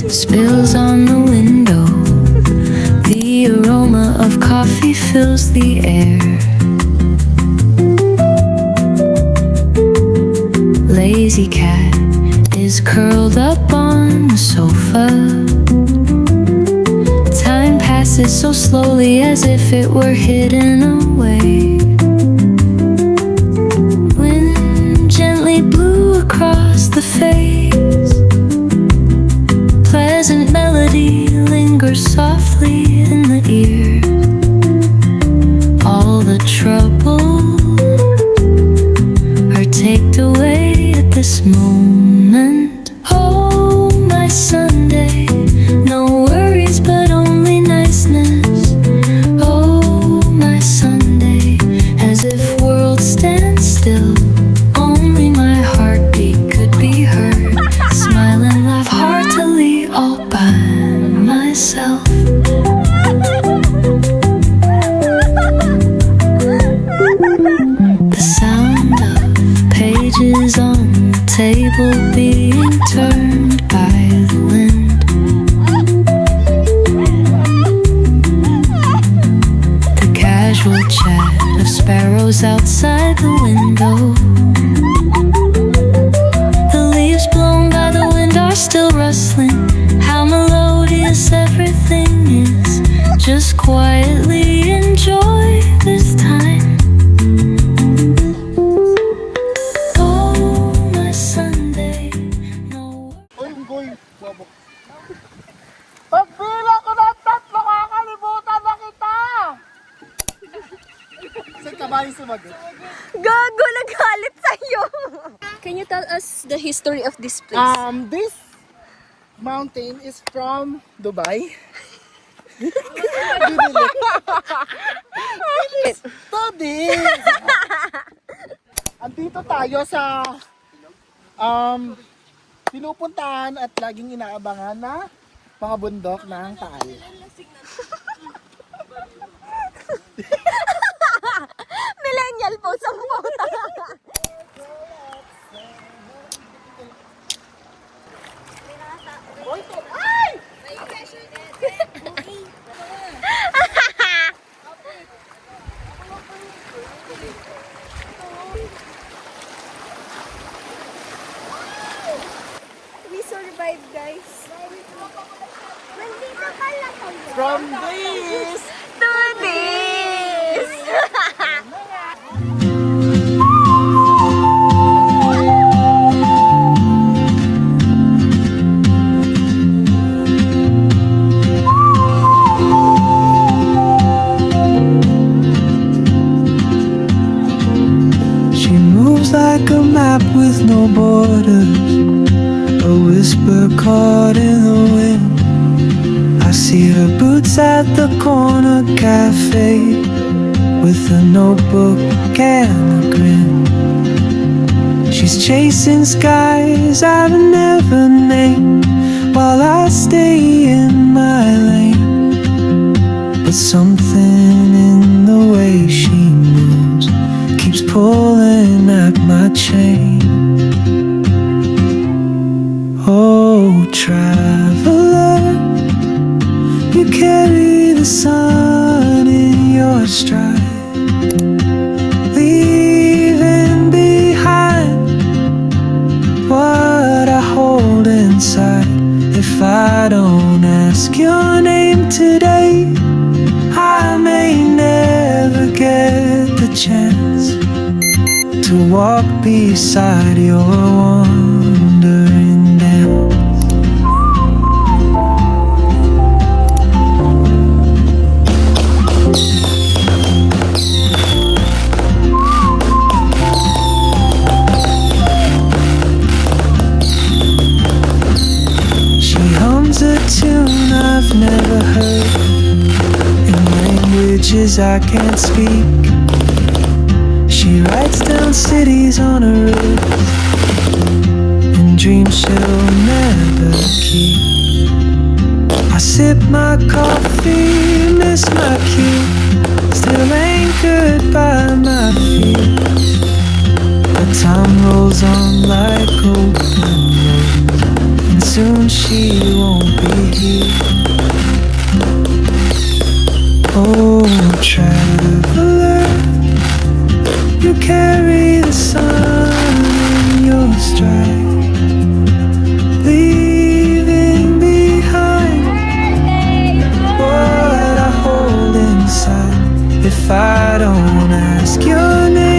Spills on the window. The aroma of coffee fills the air. Lazy cat is curled up on the sofa. Time passes so slowly as if it were hidden away. Wind gently blew across the face. Pleasant melody lingers softly in the ear. All the trouble are taken away at this moment. Oh, my Sunday, no worries but only niceness. Oh, my Sunday, as if world stands still. Only my heartbeat could be heard. Smile and laugh heartily all by myself. The sound of pages on the table being turned by the wind. The casual chat of sparrows outside the window. The leaves blown by the wind are still rustling. How melodious everything is. Just quietly enjoy this time. Oh, my Sunday, no. Pagbilang ko ng 3, kakalimutan na kita! Saan ka ba yung sumagot? Gago, nagalit sa'yo. Can you tell us the history of this place? This mountain is from Dubai. Study! Andito tayo sa pinupuntahan at laging inaabangan na mga bundok ng Taal. Millennial po sa puta. We survived, guys. From this! To this! She moves like a map with no borders, a whisper caught in the wind. I see her boots at the corner cafe, with a notebook and a grin. She's chasing skies I've never named, while I stay in my lane. But something in the way she moves keeps pulling at my chain. Oh, traveler, you carry the sun in your stride, leaving behind what I hold inside. If I don't ask your name today, I may never get the chance to walk beside your wandering dance. She hums a tune I've never heard in languages I can't speak. She writes down cities on a wrist and dreams she'll never keep. I sip my coffee, miss my cue, still anchored by my feet. But time rolls on like open roads, and soon she won't be here. Oh, traveler, you carry the sun in your stride, leaving behind what I hold inside. If I don't ask your name,